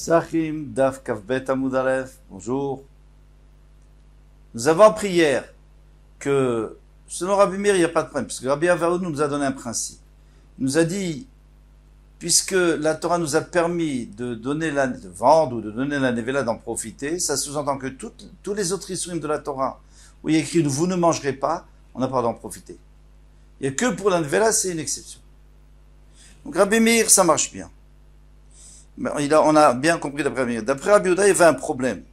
Psachim, Daf Kavbet Amud Aleph, bonjour. Nous avons appris hier que, selon Rabbi Meir, il n'y a pas de problème, parce que Rabbi Avaou nous a donné un principe. Il nous a dit, puisque la Torah nous a permis de vendre ou de donner la Nevela, d'en profiter, ça sous-entend que tous les autres isurim de la Torah, où il y a écrit, vous ne mangerez pas, on n'a pas d'en profiter. Il n'y a que pour la Nevela, c'est une exception. Donc Rabbi Meir, ça marche bien. On a bien compris d'après Rabbi Meir. D'après Rabbi Yehuda, il y avait un problème.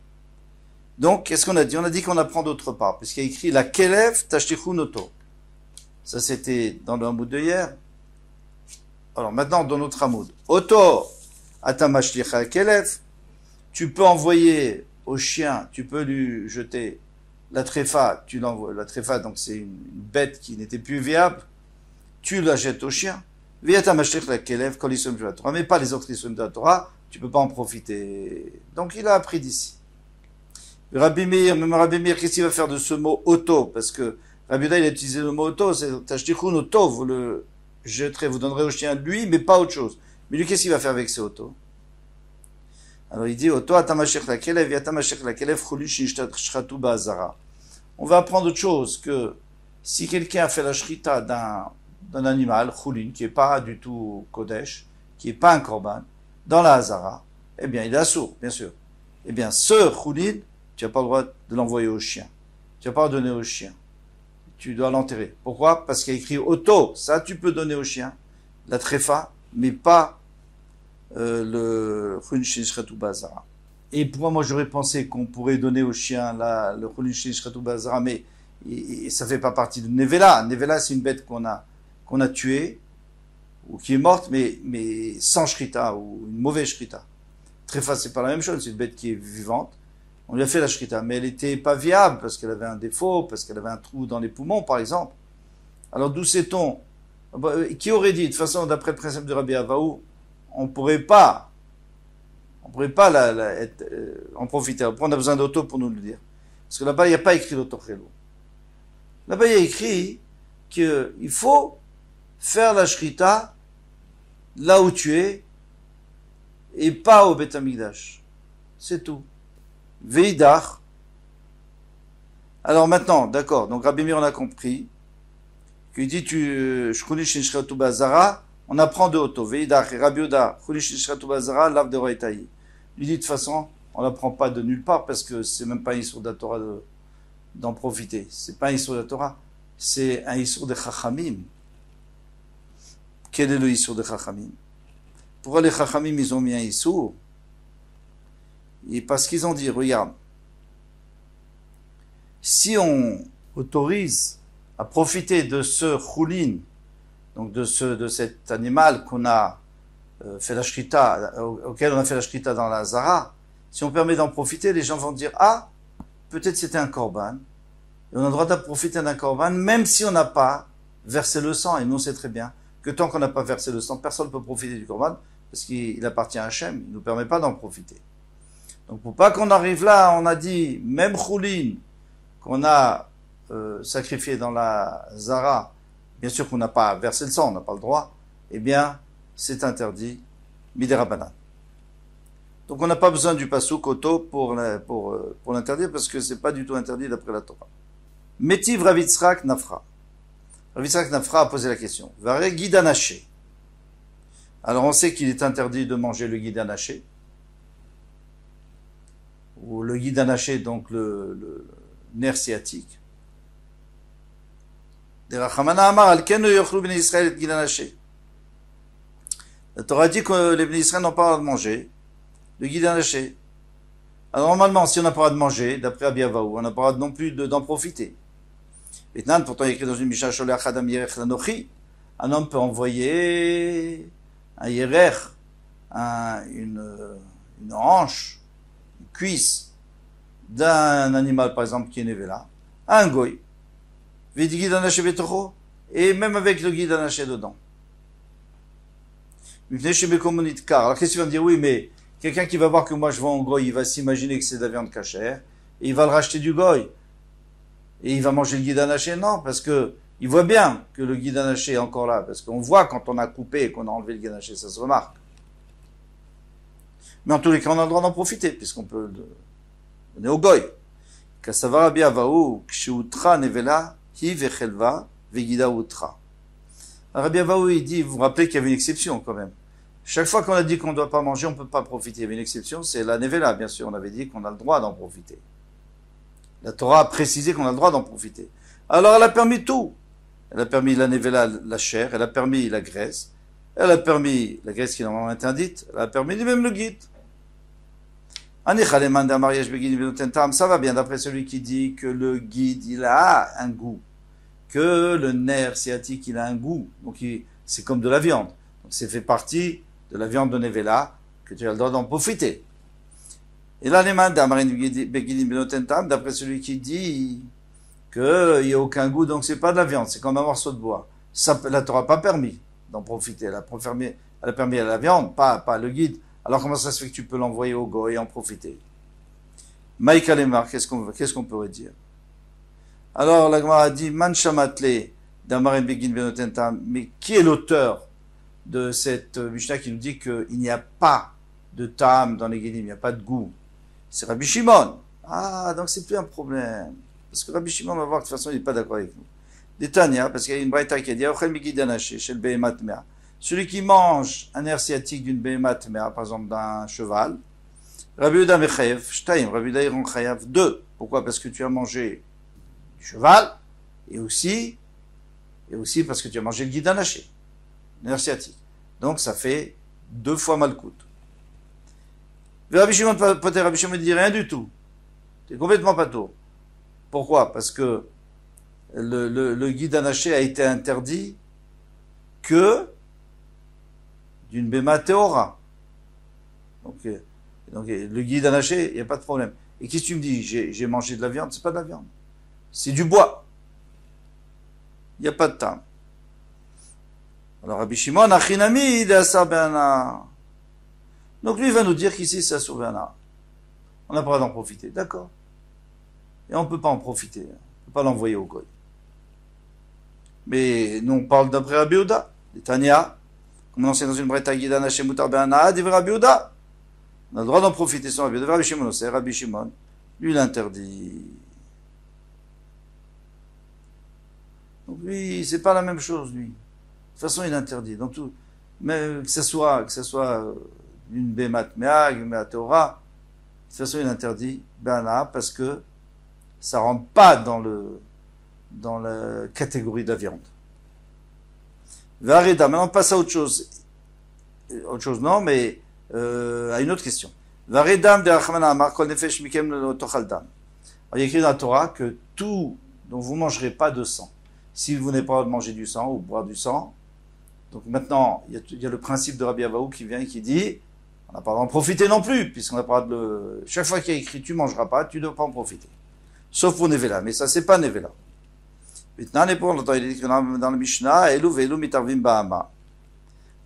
Donc, qu'est-ce qu'on a dit? On a dit qu'on apprend d'autre part, puisqu'il y a écrit la Kelev Tashtichun Oto. Ça, c'était dans le Hamoud de hier. Alors, maintenant, dans notre Hamoud. Oto Atamashlicha Kelev. Tu peux envoyer au chien, tu peux lui jeter la tréfa, tu l'envoies. La tréfa, donc, c'est une bête qui n'était plus viable. Tu la jettes au chien. Mais pas les autres isurim de la Torah, tu peux pas en profiter. Donc il a appris d'ici. Rabbi Meir, qu'est-ce qu'il va faire de ce mot auto? Parce que Rabbi Yehuda, il a utilisé le mot auto, c'est tashtichun auto, vous le jetterez, vous donnerez au chien lui, mais pas autre chose. Mais lui, qu'est-ce qu'il va faire avec ce auto? Alors il dit auto atamashech la kelev, yatamashech la kelev chulu shinshtratu ba'azara. On va apprendre autre chose, que si quelqu'un a fait la shrita d'un animal, choulin, qui est pas du tout kodesh, qui est pas un korban, dans la hazara, eh bien, il est assourd, bien sûr. Eh bien, ce choulin, tu n'as pas le droit de l'envoyer au chien. Tu n'as pas le droit de donner au chien. Tu dois l'enterrer. Pourquoi? Parce qu'il y a écrit auto. Ça, tu peux donner au chien. La tréfa, mais pas le choulin shinshretu bazara. Et pourquoi moi j'aurais pensé qu'on pourrait donner au chien le choulin shinshretu bazara, mais ça fait pas partie de Nevela. Nevela, c'est une bête qu'on a tué, ou qui est morte, mais sans shrita, ou une mauvaise shrita. Tréfa, c'est pas la même chose, c'est une bête qui est vivante. On lui a fait la shrita, mais elle était pas viable, parce qu'elle avait un défaut, parce qu'elle avait un trou dans les poumons, par exemple. Alors, d'où sait-on? Qui aurait dit, de toute façon, d'après le principe de Rabbi Avaou, on pourrait pas en profiter. Après, on a besoin d'auto pour nous le dire. Parce que là-bas, il n'y a pas écrit l'autochelo. Là-bas, il y a écrit qu'il faut faire la shrita là où tu es et pas au Beth Amikdash. C'est tout. Veidach. Alors maintenant, d'accord, donc Rabbi Meir on a compris qu'il dit shchuli shinshretu bazara, on apprend de auto. Veidach et Rabbi Yehuda, shchuli shinshretu bazara, lav de roitaï. Il dit de toute façon, on n'apprend pas de nulle part parce que c'est même pas un issur de la Torah d'en profiter. C'est pas un issur de la Torah, c'est un issur de Chachamim. Quel est le issur de Chachamim? Pourquoi les Chachamim, ils ont mis un issur? Et parce qu'ils ont dit, regarde, si on autorise à profiter de ce choulin, donc de cet animal qu'on a fait la shrita, auquel on a fait la shrita dans la Zara, si on permet d'en profiter, les gens vont dire, ah, peut-être c'était un korban, et on a le droit de profiter d'un korban, même si on n'a pas versé le sang, et nous on sait très bien que tant qu'on n'a pas versé le sang, personne ne peut profiter du korban, parce qu'il appartient à Hachem, il ne nous permet pas d'en profiter. Donc pour pas qu'on arrive là, on a dit, même choulin, qu'on a sacrifié dans la Zara, bien sûr qu'on n'a pas versé le sang, on n'a pas le droit, eh bien, c'est interdit, midérabanan. Donc on n'a pas besoin du pasuk auto pour l'interdire, parce que c'est pas du tout interdit d'après la Torah. Métiv Rav Yitzhak Nafra. Rav Yitzhak Nafra a posé la question. Vare guidanaché. Alors on sait qu'il est interdit de manger le guidanaché. Ou le guidanaché, donc le nerf sciatique. La Torah dit que les Bnei Israël n'ont pas le droit de manger le guidanaché. Alors normalement, si on n'a pas le droit de manger, d'après Rabbi Avaou, on n'a pas le droit non plus d'en profiter. Maintenant, pourtant, il y a écrit dans une Mishnah, Sholech Adam Yerech Lanochi, un homme peut envoyer un yerech, une hanche, une cuisse d'un animal, par exemple, qui est nevela, à un goy, et même avec le guidanaché dedans. Alors qu'est-ce qu'il va me dire? Oui, mais quelqu'un qui va voir que moi je vends au goy, il va s'imaginer que c'est de la viande cachère, et il va le racheter du goy. Et il va manger le guidanaché? Non, parce que il voit bien que le guidanaché est encore là, parce qu'on voit quand on a coupé et qu'on a enlevé le guidanaché, ça se remarque. Mais en tous les cas, on a le droit d'en profiter, puisqu'on peut donner au goy. Kassavar Rabbi Avahu, kshutra nevela, hi vechelva, vegida utra. Rabbi Avahu, il dit, vous vous rappelez qu'il y avait une exception quand même. Chaque fois qu'on a dit qu'on ne doit pas manger, on ne peut pas profiter. Il y avait une exception, c'est la nevela, bien sûr. On avait dit qu'on a le droit d'en profiter. La Torah a précisé qu'on a le droit d'en profiter. Alors elle a permis tout. Elle a permis la nevela, la chair, elle a permis la graisse, elle a permis la graisse qui est normalement interdite, elle a permis même le guide. Ça va bien d'après celui qui dit que le guide, il a un goût, que le nerf sciatique, il a un goût. Donc c'est comme de la viande. Donc c'est fait partie de la viande de nevela que tu as le droit d'en profiter. Et là, d'après celui qui dit qu'il n'y a aucun goût, donc c'est pas de la viande, c'est comme un morceau de bois. Ça, la Torah n'a pas permis d'en profiter. Elle a permis à la viande, pas le guide. Alors comment ça se fait que tu peux l'envoyer au goy et en profiter? Maïka Lemar, qu'est-ce qu'on pourrait dire? Alors la Gemara a dit, Man Shamatle, Damarim Begin Benotentam, mais qui est l'auteur de cette Mishnah qui nous dit qu'il n'y a pas de tam dans les guidim, il n'y a pas de goût? C'est Rabbi Shimon. Ah, donc c'est plus un problème. Parce que Rabbi Shimon, on va voir que de toute façon, il n'est pas d'accord avec nous. Détania, parce qu'il y a une braïta qui a dit, celui qui mange un nerf sciatique d'une behemat mea, par exemple d'un cheval, Rabbi Yehuda mechayev, shtaim, Rabbi Yehuda iron chayav, 2. Pourquoi? Parce que tu as mangé du cheval, et aussi parce que tu as mangé le guide anaché, nerf sciatique. Donc ça fait 2 fois malcoute. Rabbi Shimon ne dit rien du tout. C'est complètement pato. Pourquoi? Parce que le guide anaché a été interdit que d'une béma théora. Donc, le guide anaché, il n'y a pas de problème. Et qu'est-ce que tu me dis? J'ai mangé de la viande, c'est pas de la viande. C'est du bois. Il n'y a pas de temps. Alors Rabbi Shimon, achinami, il est asar be'ana. Donc lui, il va nous dire qu'ici, c'est asur be'ana. On n'a pas le droit d'en profiter. D'accord. Et on ne peut pas en profiter. On ne peut pas l'envoyer au goy. Mais nous, on parle d'après Rabbi Yehuda. Les Tania, comme on enseigne dans une breta guidana chez Moutar Be'ana, dit Rabbi Yehuda. On a le droit d'en profiter sans Rabbi Yehuda. Rabbi Shimon, c'est Rabbi Shimon. Lui, il interdit. Donc lui, c'est pas la même chose, lui. De toute façon, il interdit. Donc tout, mais que ce soit une Be'mat Mea, une Mea Torah, de toute façon, il interdit Be'ana parce que ça rentre pas dans la catégorie de la viande. Vareda, maintenant on passe à autre chose. Autre chose non, mais à une autre question. Varedam de Rachmana Amar kol nefesh mikem lo tochal dam. Il y a écrit dans la Torah que tout dont vous mangerez pas de sang. Si vous n'avez pas le droit de manger du sang ou boire du sang, donc maintenant il y a le principe de Rabbi Avahu qui vient et qui dit on n'a pas le droit d'en profiter non plus, puisqu'on n'a pas de chaque fois qu'il y a écrit tu mangeras pas, tu ne dois pas en profiter. Sauf pour Nevela, mais ça c'est pas Nevela. Maintenant, il est dit dans le Mishnah, Elu velu mitarvim ba'ama.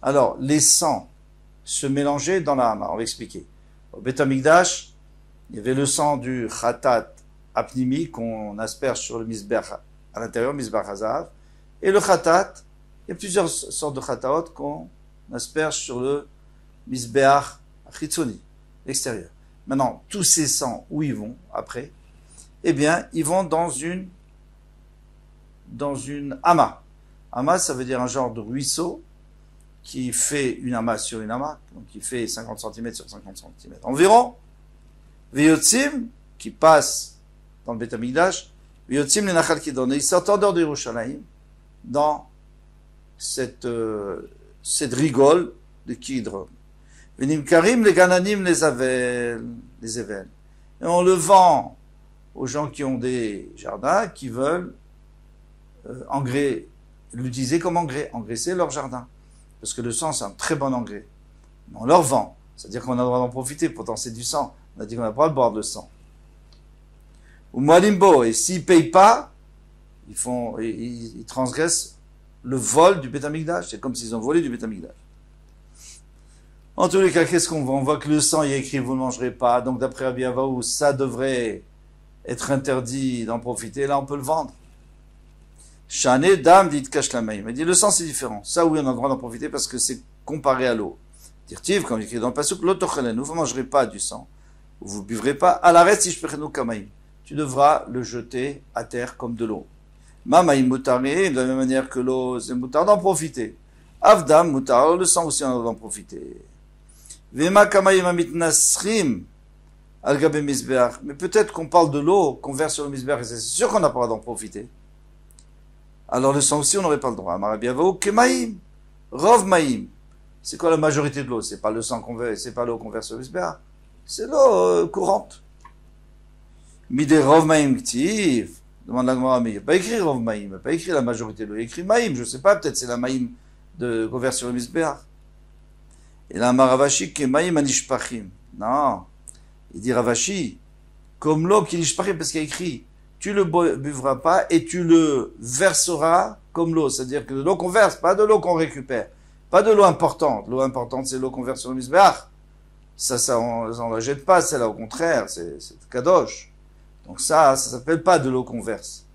Alors, les sangs se mélangeaient dans la hama. On va expliquer. Au Beth Amikdash, il y avait le sang du khatat apnimi qu'on asperge sur le misbech à l'intérieur, misbech hazav, et le khatat, il y a plusieurs sortes de khataot qu'on asperge sur le misbech chitzoni, l'extérieur. Maintenant, tous ces sangs, où ils vont après? Eh bien, ils vont dans une ama. Ama, ça veut dire un genre de ruisseau qui fait une ama sur une ama, donc qui fait 50 cm sur 50 cm environ. Veyotzim, qui passe dans le Beth Amikdash, Veyotzim le Nachal qui donne, ils sortent en dehors de Yerushalayim, dans cette rigole de Kidron. Venim Karim, les Gananim, les Ével. Et on le vend aux gens qui ont des jardins, qui veulent l'utiliser comme engrais, engraisser leur jardin. Parce que le sang, c'est un très bon engrais. Mais on leur vend. C'est-à-dire qu'on a le droit d'en profiter, pourtant c'est du sang. On a dit qu'on n'a pas le droit de boire de sang. Ou Moalimbo, et s'ils ne payent pas, ils transgressent le vol du Beth Amikdash. C'est comme s'ils ont volé du Beth Amikdash. En tous les cas, qu'est-ce qu'on voit? On voit que le sang, il y a écrit, vous ne mangerez pas. Donc d'après Rabbi Avahu, ça devrait être interdit d'en profiter. Là, on peut le vendre. Chané, dame, dit Kashlamaï. Il m'a dit, le sang, c'est différent. Ça, oui, on a le droit d'en profiter parce que c'est comparé à l'eau. Dirtiv, comme écrit dans le pasuk, l'otochelenu, vous ne mangerez pas du sang, vous ne buvrez pas, à l'arrêt si je prends kamaïm. Tu devras le jeter à terre comme de l'eau. Mamaïm mutari, de la même manière que l'eau, c'est mutar d'en profiter. Avdam mutar, le sang aussi on doit en profiter. Vema kamaïm amitnasrim, al-gabe misbeach. Mais peut-être qu'on parle de l'eau qu'on verse sur le misbeach, et c'est sûr qu'on n'a pas le droit d'en profiter. Alors le sang aussi, on n'aurait pas le droit. Amarabiavao, kemaïm, rov maïm. C'est quoi la majorité de l'eau? C'est pas le sang qu'on verse, c'est pas l'eau qu'on verse sur le misbeach. C'est l'eau courante. Midé rov maïm ktiv. Demande la Gemara, mais il n'y a pas écrit rov maïm, il n'a pas écrit la majorité de l'eau. Il a écrit maïm, je ne sais pas, peut-être c'est la maïm qu'on verse sur le misbeach. Et là, Maravashi, kemaïm anishpachim. Non. Il dit Ravashi, comme l'eau qui nishpachim, parce qu'il y a écrit, tu le buvras pas et tu le verseras comme l'eau. C'est-à-dire que de l'eau qu'on verse, pas de l'eau qu'on récupère. Pas de l'eau importante. L'eau importante, c'est l'eau qu'on verse sur le misbeach. Ça, on la jette pas, celle-là, au contraire, c'est kadosh. Donc ça s'appelle pas de l'eau qu'on verse.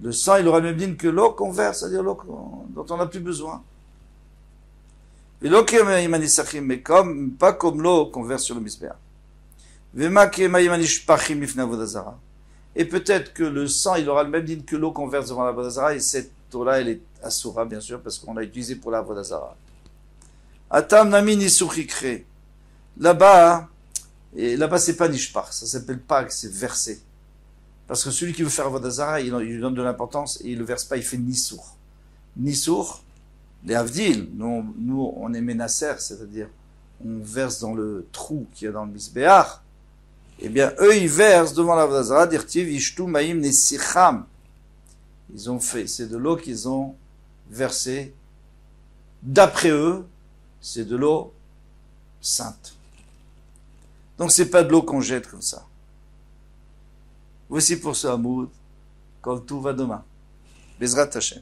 Le sang, il aura le même digne que l'eau qu'on verse, c'est-à-dire l'eau dont on n'a plus besoin. Et l'eau qui est manisachim, mais pas comme l'eau qu'on verse sur le misbeach. Et peut-être que le sang, il aura le même digne que l'eau qu'on verse devant la Vodazara, et cette eau-là, elle est asura, bien sûr, parce qu'on l'a utilisée pour la Vodazara. Atam nami nisuchikre. Là-bas, c'est pas nishpach, ça s'appelle pas que c'est versé. Parce que celui qui veut faire Vodazara, il lui donne de l'importance, et il le verse pas, il fait nisour. Nisour, les avdil, nous, on est ménasser, c'est-à-dire, on verse dans le trou qui est dans le misbeach. Eh bien, eux, ils versent devant la Vodazara, dirtiv, yishtu maïm nesicham. Ils ont fait, c'est de l'eau qu'ils ont versée. D'après eux, c'est de l'eau sainte. Donc, c'est pas de l'eau qu'on jette comme ça. Voici pour ce Hamoud, quand tout va demain. Bezrat Hashem.